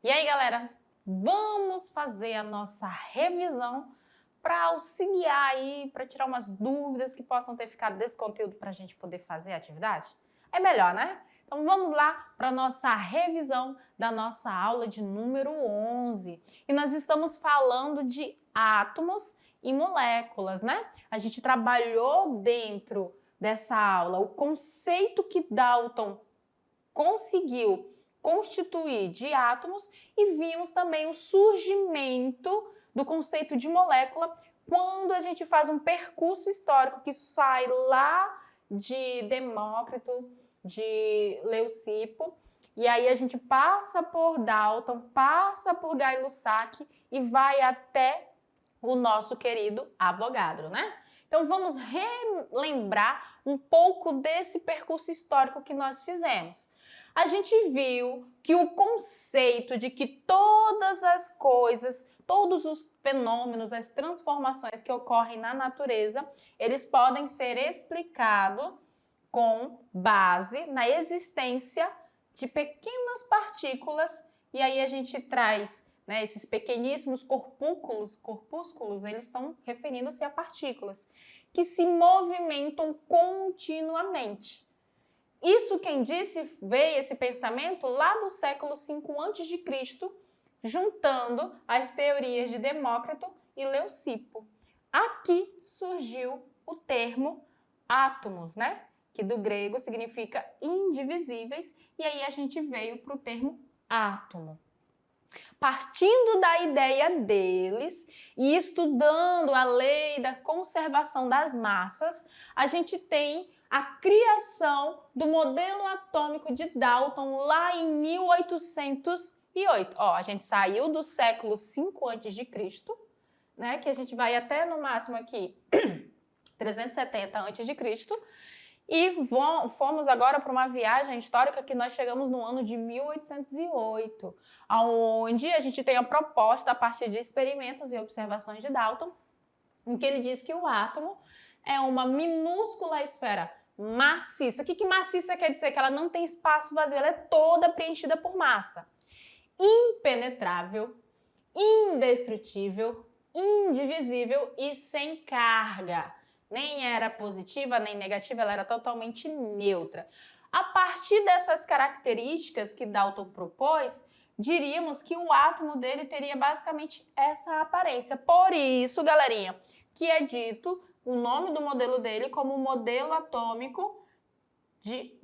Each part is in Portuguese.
E aí, galera, vamos fazer a nossa revisão para auxiliar aí, para tirar umas dúvidas que possam ter ficado desse conteúdo para a gente poder fazer a atividade? É melhor, né? Então vamos lá para a nossa revisão da nossa aula de número 11. E nós estamos falando de átomos e moléculas, né? A gente trabalhou dentro dessa aula o conceito que Dalton conseguiu constituir de átomos e vimos também o surgimento do conceito de molécula quando a gente faz um percurso histórico que sai lá de Demócrito, de Leucipo, e aí a gente passa por Dalton, passa por Gay-Lussac e vai até o nosso querido Avogadro, né? Então vamos relembrar um pouco desse percurso histórico que nós fizemos. A gente viu que o conceito de que todas as coisas, todos os fenômenos, as transformações que ocorrem na natureza, eles podem ser explicados com base na existência de pequenas partículas, e aí a gente traz, né, esses pequeníssimos corpúsculos, eles estão referindo-se a partículas que se movimentam continuamente. Isso quem disse veio esse pensamento lá do século V a.C., juntando as teorias de Demócrito e Leucipo. Aqui surgiu o termo átomos, né? Que do grego significa indivisíveis, e aí a gente veio para o termo átomo. Partindo da ideia deles e estudando a lei da conservação das massas, a gente tem a criação do modelo atômico de Dalton lá em 1808. Ó, a gente saiu do século V a.C., né, que a gente vai até no máximo aqui 370 a.C., e fomos agora para uma viagem histórica que nós chegamos no ano de 1808, onde a gente tem a proposta a partir de experimentos e observações de Dalton, em que ele diz que o átomo é uma minúscula esfera maciça. O que maciça quer dizer? Que ela não tem espaço vazio, ela é toda preenchida por massa. Impenetrável, indestrutível, indivisível e sem carga. Nem era positiva, nem negativa, ela era totalmente neutra. A partir dessas características que Dalton propôs, diríamos que o átomo dele teria basicamente essa aparência. Por isso, galerinha, que é dito o nome do modelo dele como modelo atômico de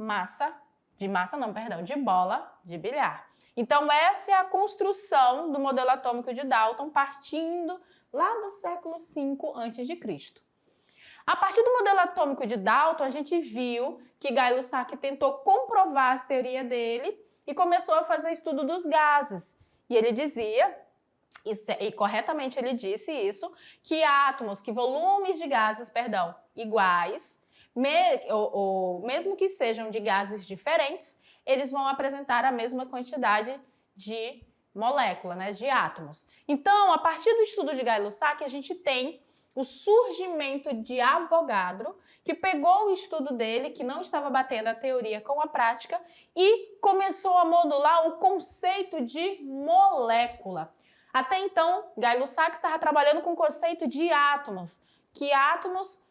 bola de bilhar. Então, essa é a construção do modelo atômico de Dalton, partindo lá do século V a.C. A partir do modelo atômico de Dalton, a gente viu que Gay-Lussac tentou comprovar a teoria dele e começou a fazer estudo dos gases. E ele dizia, e corretamente ele disse isso, que átomos, que volumes de gases, iguais, mesmo que sejam de gases diferentes, eles vão apresentar a mesma quantidade de molécula, né, de átomos. Então, a partir do estudo de Gay-Lussac, a gente tem o surgimento de Avogadro, que pegou o estudo dele, que não estava batendo a teoria com a prática, e começou a modular o conceito de molécula. Até então, Gay-Lussac estava trabalhando com o conceito de átomos, que átomos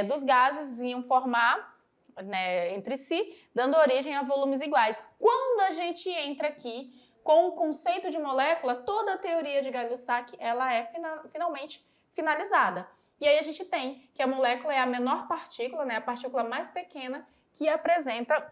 dos gases iam formar, né, entre si, dando origem a volumes iguais. Quando a gente entra aqui com o conceito de molécula, toda a teoria de Gay-Lussac ela é finalmente finalizada. E aí a gente tem que a molécula é a menor partícula, né, a partícula mais pequena que apresenta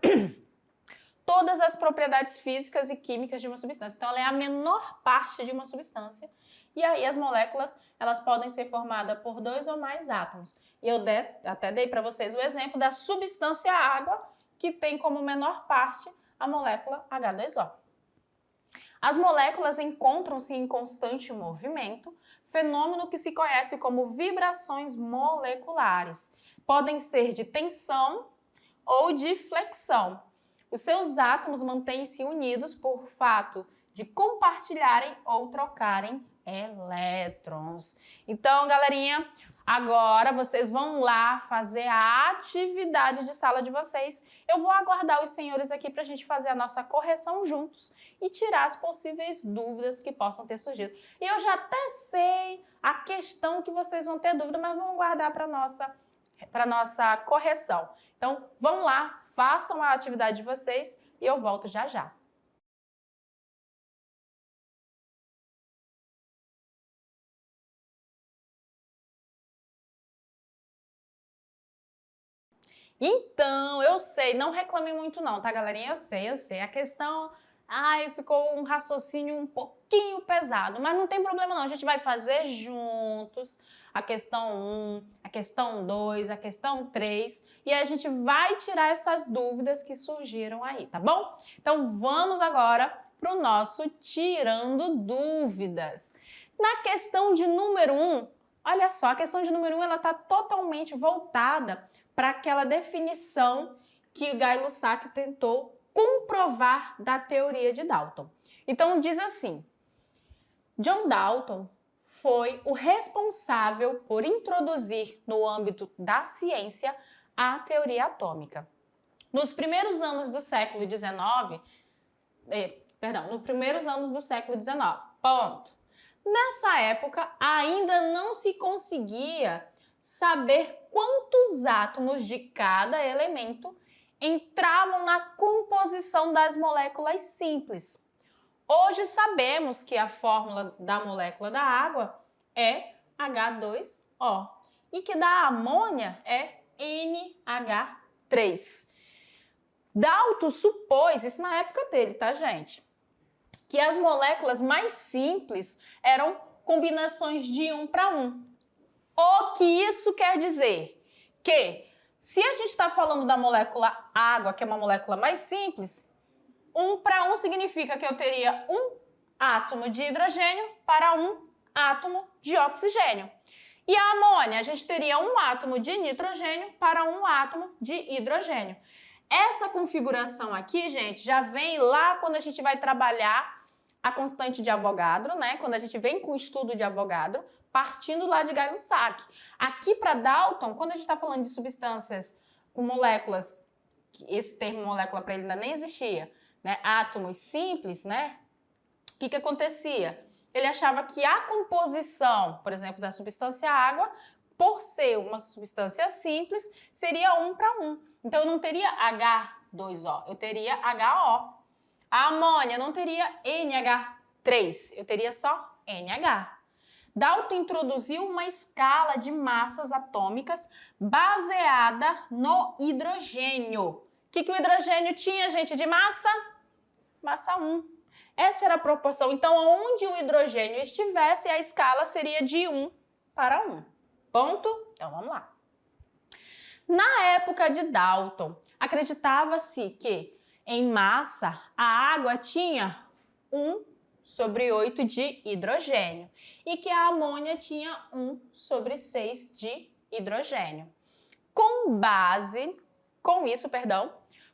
todas as propriedades físicas e químicas de uma substância. Então, ela é a menor parte de uma substância. E aí as moléculas, elas podem ser formadas por 2 ou mais átomos. E eu até dei para vocês o exemplo da substância água, que tem como menor parte a molécula H2O. As moléculas encontram-se em constante movimento, fenômeno que se conhece como vibrações moleculares. Podem ser de tensão ou de flexão. Os seus átomos mantêm-se unidos por fato de compartilharem ou trocarem elétrons. Então, galerinha, agora vocês vão lá fazer a atividade de sala de vocês. Eu vou aguardar os senhores aqui para a gente fazer a nossa correção juntos e tirar as possíveis dúvidas que possam ter surgido. E eu já até sei a questão que vocês vão ter dúvida, mas vamos guardar para nossa correção. Então, vamos lá, façam a atividade de vocês e eu volto já já. Então, eu sei, não reclame muito não, tá, galerinha? Eu sei. A questão, ficou um raciocínio um pouquinho pesado, mas não tem problema não, a gente vai fazer juntos a questão 1, a questão 2, a questão 3 e a gente vai tirar essas dúvidas que surgiram aí, tá bom? Então, vamos agora para o nosso Tirando Dúvidas. Na questão de número 1, olha só, a questão de número 1, ela está totalmente voltada para aquela definição que o Gay-Lussac tentou comprovar da teoria de Dalton. Então, diz assim, John Dalton foi o responsável por introduzir no âmbito da ciência a teoria atômica. Nos primeiros anos do século XIX, ponto. Nessa época, ainda não se conseguia saber quantos átomos de cada elemento entravam na composição das moléculas simples. Hoje sabemos que a fórmula da molécula da água é H2O e que da amônia é NH3. Dalton supôs, isso na época dele, tá, gente? Que as moléculas mais simples eram combinações de 1 para 1. O que isso quer dizer? Que se a gente está falando da molécula água, que é uma molécula mais simples, 1 para 1 significa que eu teria um átomo de hidrogênio para um átomo de oxigênio. E a amônia, a gente teria um átomo de nitrogênio para um átomo de hidrogênio. Essa configuração aqui, gente, já vem lá quando a gente vai trabalhar a constante de Avogadro, né? Quando a gente vem com o estudo de Avogadro, partindo lá de Gay-Lussac. Aqui para Dalton, quando a gente está falando de substâncias com moléculas, esse termo molécula para ele ainda nem existia, né? Átomos simples, né? O que acontecia? Ele achava que a composição, por exemplo, da substância água, por ser uma substância simples, seria 1 para 1. Então, eu não teria H2O, eu teria HO. A amônia não teria NH3, eu teria só NH. Dalton introduziu uma escala de massas atômicas baseada no hidrogênio. O que o hidrogênio tinha, gente, de massa? Massa 1. Essa era a proporção. Então, onde o hidrogênio estivesse, a escala seria de 1 para 1. Ponto? Então, vamos lá. Na época de Dalton, acreditava-se que, em massa, a água tinha 1/8 de hidrogênio e que a amônia tinha 1/6 de hidrogênio. Com isso,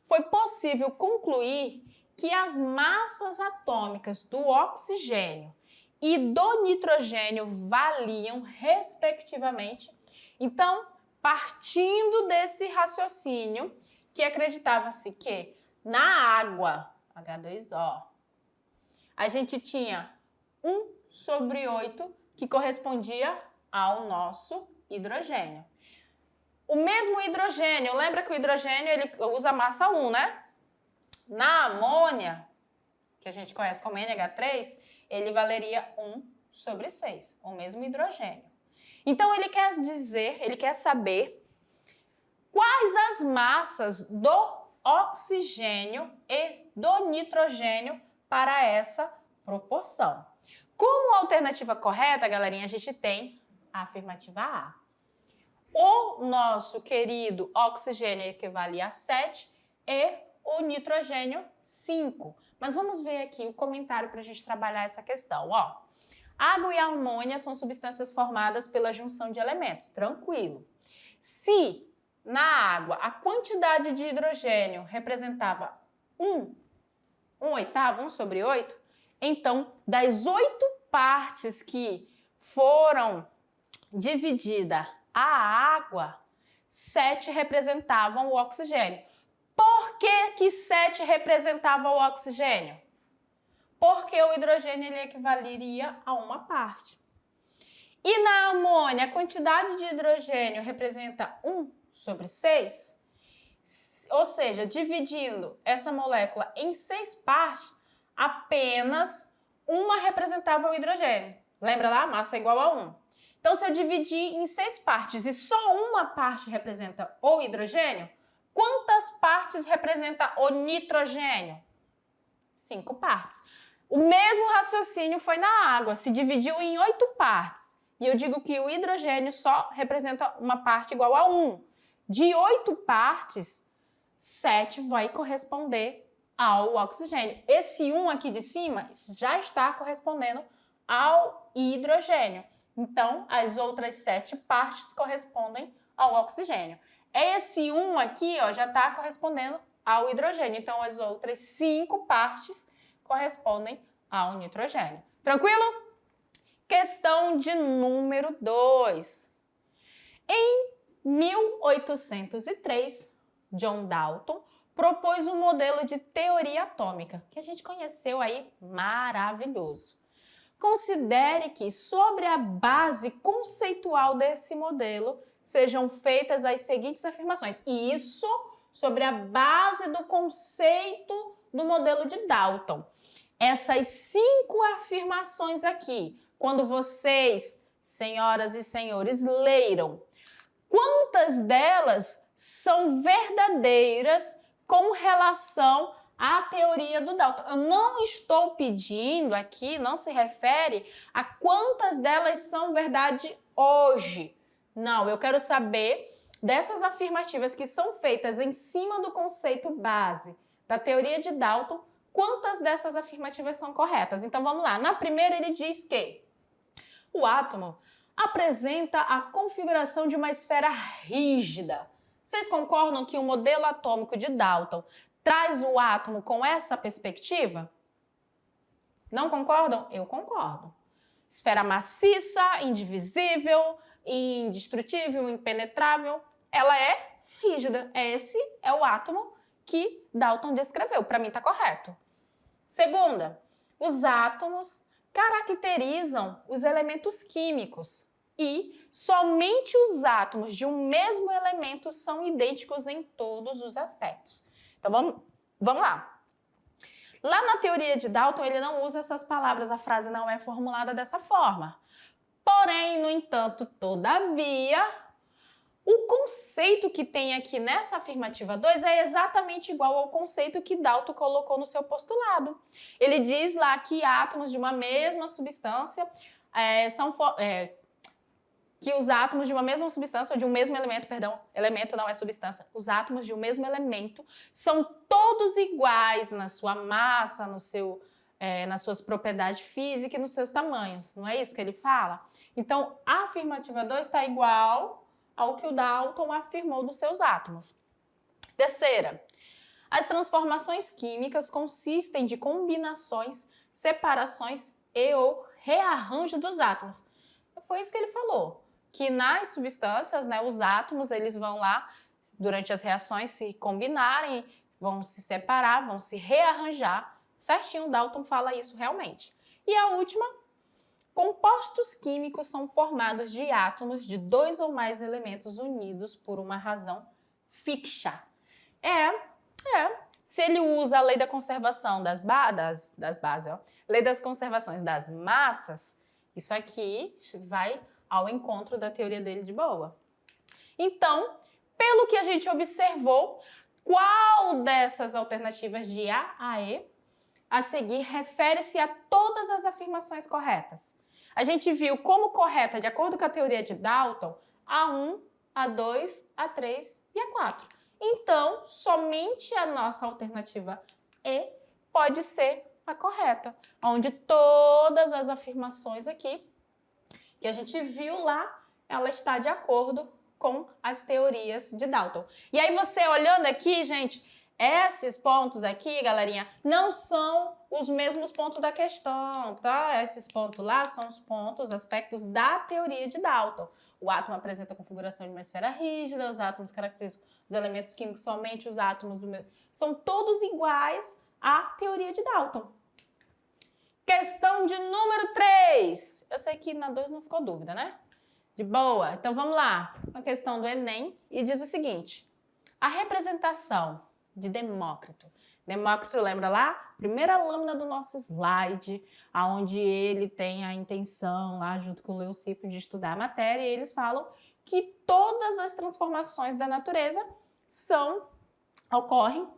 foi possível concluir que as massas atômicas do oxigênio e do nitrogênio variam respectivamente. Então, partindo desse raciocínio, que acreditava-se que na água, H2O, a gente tinha 1/8 que correspondia ao nosso hidrogênio. O mesmo hidrogênio, lembra que o hidrogênio ele usa massa 1, né? Na amônia, que a gente conhece como NH3, ele valeria 1/6, o mesmo hidrogênio. Então, ele quer saber quais as massas do oxigênio e do nitrogênio para essa proporção. Como alternativa correta, galerinha, a gente tem a afirmativa A. O nosso querido oxigênio equivale a 7 e o nitrogênio 5. Mas vamos ver aqui o comentário para a gente trabalhar essa questão. Ó, água e amônia são substâncias formadas pela junção de elementos. Tranquilo. Se na água a quantidade de hidrogênio representava 1/8, 1/8, Então, das 8 partes que foram divididas a água, 7 representavam o oxigênio. Por que 7 representavam o oxigênio? Porque o hidrogênio ele equivaleria a uma parte. E na amônia, a quantidade de hidrogênio representa 1/6, ou seja, dividindo essa molécula em 6 partes, apenas uma representava o hidrogênio. Lembra lá? Massa igual a 1. Então, se eu dividir em 6 partes e só uma parte representa o hidrogênio, quantas partes representa o nitrogênio? 5 partes. O mesmo raciocínio foi na água, se dividiu em 8 partes. E eu digo que o hidrogênio só representa uma parte igual a 1. De 8 partes, 7 vai corresponder ao oxigênio. Esse 1 aqui de cima já está correspondendo ao hidrogênio. Então, as outras 7 partes correspondem ao oxigênio. Esse 1 aqui ó, já está correspondendo ao hidrogênio. Então, as outras 5 partes correspondem ao nitrogênio. Tranquilo? Questão de número 2. Em 1803, John Dalton propôs um modelo de teoria atômica, que a gente conheceu aí, maravilhoso. Considere que, sobre a base conceitual desse modelo, sejam feitas as seguintes afirmações. E isso sobre a base do conceito do modelo de Dalton. Essas 5 afirmações aqui, quando vocês, senhoras e senhores, leram, quantas delas são verdadeiras com relação à teoria do Dalton? Eu não estou pedindo aqui, não se refere a quantas delas são verdade hoje. Não, eu quero saber dessas afirmativas que são feitas em cima do conceito base da teoria de Dalton, quantas dessas afirmativas são corretas? Então vamos lá. Na primeira ele diz que o átomo apresenta a configuração de uma esfera rígida. Vocês concordam que o modelo atômico de Dalton traz o átomo com essa perspectiva? Não concordam? Eu concordo. Esfera maciça, indivisível, indestrutível, impenetrável, ela é rígida. Esse é o átomo que Dalton descreveu. Para mim está correto. Segunda, os átomos caracterizam os elementos químicos e somente os átomos de um mesmo elemento são idênticos em todos os aspectos. Então vamos lá. Lá na teoria de Dalton ele não usa essas palavras, a frase não é formulada dessa forma. Porém, no entanto, todavia, o conceito que tem aqui nessa afirmativa 2 é exatamente igual ao conceito que Dalton colocou no seu postulado. Ele diz lá que átomos de uma mesma substância que os átomos de uma mesma substância, ou de um mesmo elemento, perdão, elemento não é substância, os átomos de um mesmo elemento são todos iguais na sua massa, nas suas propriedades físicas e nos seus tamanhos. Não é isso que ele fala? Então, a afirmativa 2 está igual ao que o Dalton afirmou dos seus átomos. Terceira, as transformações químicas consistem de combinações, separações e ou rearranjo dos átomos. Foi isso que ele falou, que nas substâncias, né, os átomos eles vão lá, durante as reações, se combinarem, vão se separar, vão se rearranjar. Certinho, Dalton fala isso realmente. E a última, compostos químicos são formados de átomos de 2 ou mais elementos unidos por uma razão fixa. Se ele usa a lei da conservação das bases, ó, lei das conservações das massas, isso aqui vai ao encontro da teoria dele de boa. Então, pelo que a gente observou, qual dessas alternativas de A E a seguir refere-se a todas as afirmações corretas? A gente viu como correta, de acordo com a teoria de Dalton, A1, A2, A3 e A4. Então, somente a nossa alternativa E pode ser a correta, onde todas as afirmações aqui que a gente viu lá, ela está de acordo com as teorias de Dalton. E aí você olhando aqui, gente, Esses pontos aqui, galerinha, não são os mesmos pontos da questão, tá? Esses pontos lá são os pontos, aspectos da teoria de Dalton. O átomo apresenta a configuração de uma esfera rígida, os átomos caracterizam os elementos químicos somente os átomos do mesmo. São todos iguais à teoria de Dalton. Questão de número 3. Eu sei que na 2 não ficou dúvida, né? De boa. Então vamos lá. Uma questão do Enem e diz o seguinte: a representação de Demócrito. Demócrito, lembra lá? Primeira lâmina do nosso slide, onde ele tem a intenção, lá junto com o Leucipo, de estudar a matéria, e eles falam que todas as transformações da natureza ocorrem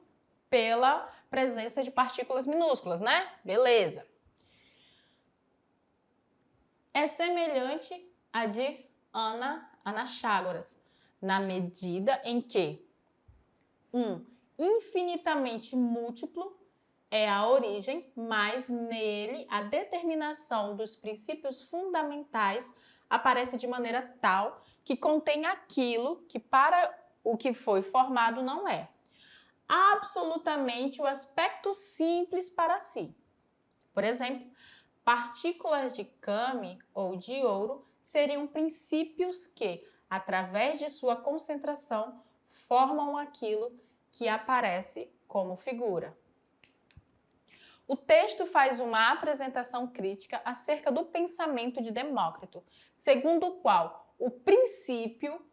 pela presença de partículas minúsculas, né? Beleza. É semelhante à de Anaxágoras, na medida em que infinitamente múltiplo é a origem, mas nele a determinação dos princípios fundamentais aparece de maneira tal que contém aquilo que para o que foi formado não é. Absolutamente o aspecto simples para si. Por exemplo, partículas de Kami ou de ouro seriam princípios que, através de sua concentração, formam aquilo que aparece como figura. O texto faz uma apresentação crítica acerca do pensamento de Demócrito, segundo o qual o princípio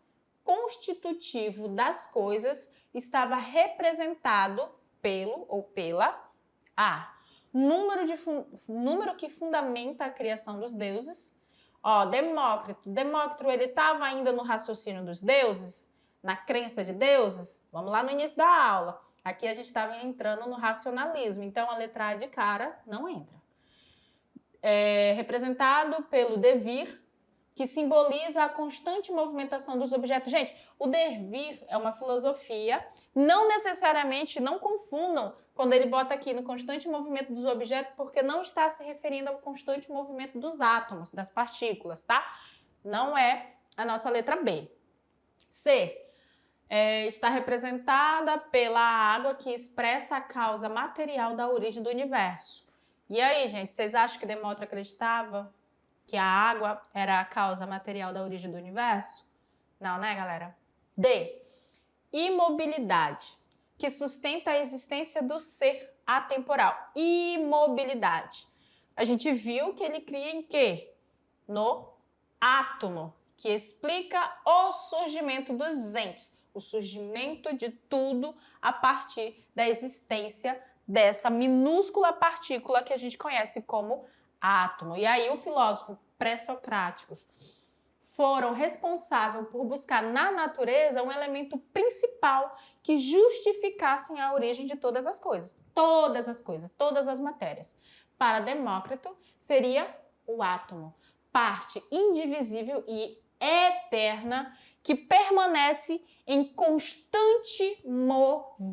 constitutivo das coisas estava representado pelo ou pela número que fundamenta a criação dos deuses. Demócrito ele estava ainda no raciocínio dos deuses, na crença de deuses. Vamos lá no início da aula. Aqui a gente estava entrando no racionalismo, então a letra A de cara não entra. Representado pelo devir, que simboliza a constante movimentação dos objetos. Gente, o devir é uma filosofia, não necessariamente, não confundam quando ele bota aqui no constante movimento dos objetos, porque não está se referindo ao constante movimento dos átomos, das partículas, tá? Não é a nossa letra B. C. Está representada pela água que expressa a causa material da origem do universo. E aí, gente, vocês acham que Demócrito acreditava que a água era a causa material da origem do universo? Não, né, galera? D. Imobilidade, que sustenta a existência do ser atemporal. Imobilidade. A gente viu que ele cria em quê? No átomo, que explica o surgimento dos entes, o surgimento de tudo a partir da existência dessa minúscula partícula que a gente conhece como átomo. E aí o filósofo pré-socráticos foram responsáveis por buscar na natureza um elemento principal que justificassem a origem de todas as coisas, todas as matérias. Para Demócrito, seria o átomo, parte indivisível e eterna que permanece em constante movimento.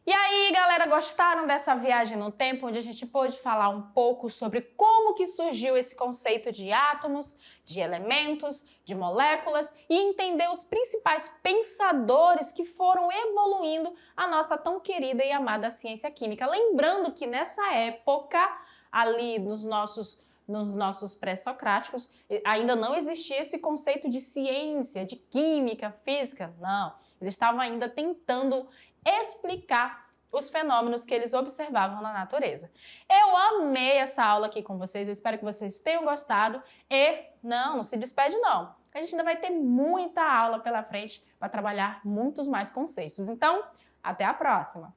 E aí, galera, gostaram dessa viagem no tempo, onde a gente pôde falar um pouco sobre como que surgiu esse conceito de átomos, de elementos, de moléculas e entender os principais pensadores que foram evoluindo a nossa tão querida e amada ciência química. Lembrando que nessa época, ali nos nossos pré-socráticos, ainda não existia esse conceito de ciência, de química, física, não. Eles estavam ainda tentando explicar os fenômenos que eles observavam na natureza. Eu amei essa aula aqui com vocês, eu espero que vocês tenham gostado e não se despede não. A gente ainda vai ter muita aula pela frente para trabalhar muitos mais conceitos. Então, até a próxima!